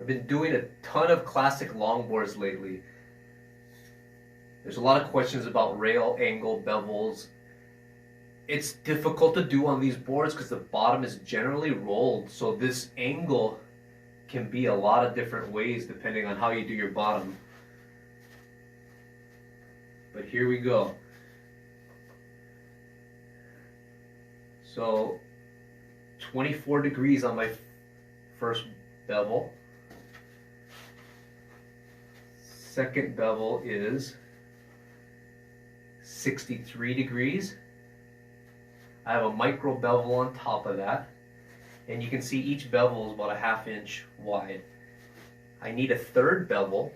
I've been doing a ton of classic longboards lately. There's a lot of questions about rail angle, bevels. It's difficult to do on these boards because the bottom is generally rolled, so this angle can be a lot of different ways depending on how you do your bottom. But here we go. So 24 degrees on my first bevel. Second bevel is 63 degrees. I have a micro bevel on top of that, and you can see each bevel is about a ½ inch wide. I need a third bevel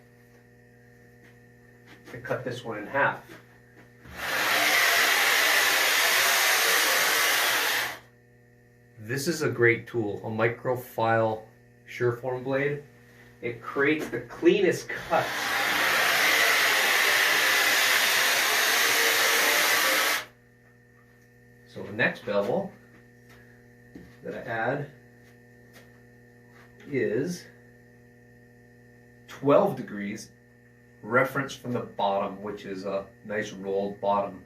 to cut this one in half. This is a great tool, a microfile Sureform blade. It creates the cleanest cuts. So the next bevel that I add is 12 degrees, reference from the bottom, which is a nice rolled bottom.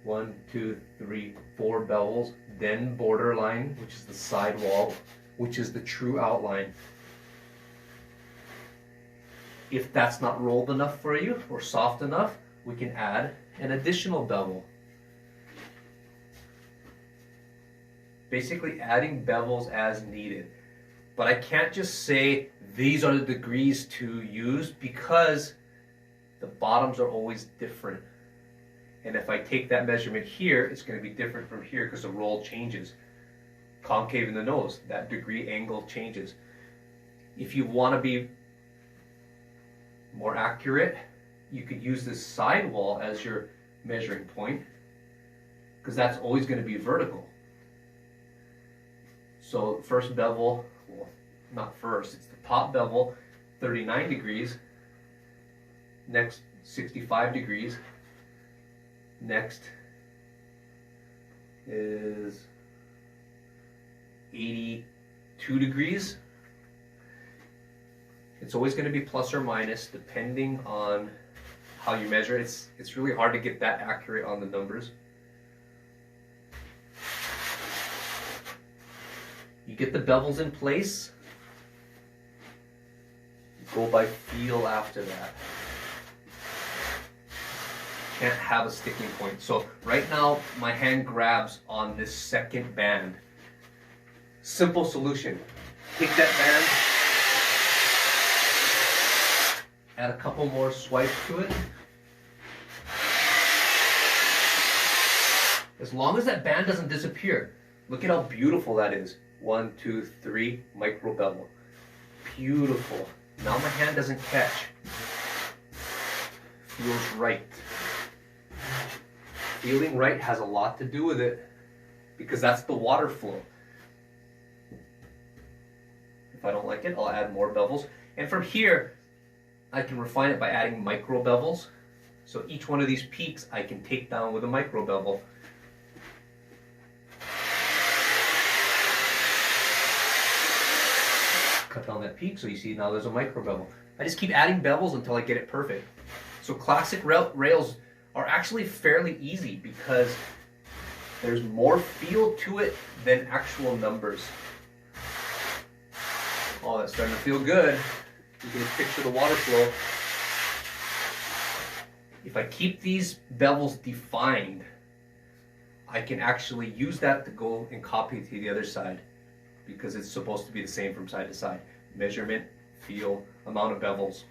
1, 2, 3, 4 bevels, then borderline, which is the side wall, which is the true outline. If that's not rolled enough for you or soft enough, we can add an additional bevel. Basically adding bevels as needed. But I can't just say these are the degrees to use because the bottoms are always different. And if I take that measurement here, it's going to be different from here because the roll changes. Concave in the nose, that degree angle changes. If you want to be more accurate, you could use this sidewall as your measuring point because that's always going to be vertical. So first bevel, well, not first, it's the top bevel, 39 degrees. Next, 65 degrees. Next is 82 degrees. It's always going to be plus or minus depending on how you measure. It's really hard to get that accurate on the numbers. You get the bevels in place, go by feel after that. Can't have a sticking point. So right now my hand grabs on this second band. Simple solution. Take that band, add a couple more swipes to it. As long as that band doesn't disappear, look at how beautiful that is. 1, 2, 3, micro bevel. Beautiful. Now my hand doesn't catch. Feels right. Feeling right has a lot to do with it because that's the water flow. If I don't like it, I'll add more bevels. And from here, I can refine it by adding micro bevels. So each one of these peaks I can take down with a micro bevel. Cut down that peak so you see now there's a micro bevel. I just keep adding bevels until I get it perfect. So classic rails are actually fairly easy because there's more feel to it than actual numbers. Oh, that's starting to feel good. You can just picture the water flow. If I keep these bevels defined, I can actually use that to go and copy to the other side because it's supposed to be the same from side to side. Measurement, feel, amount of bevels.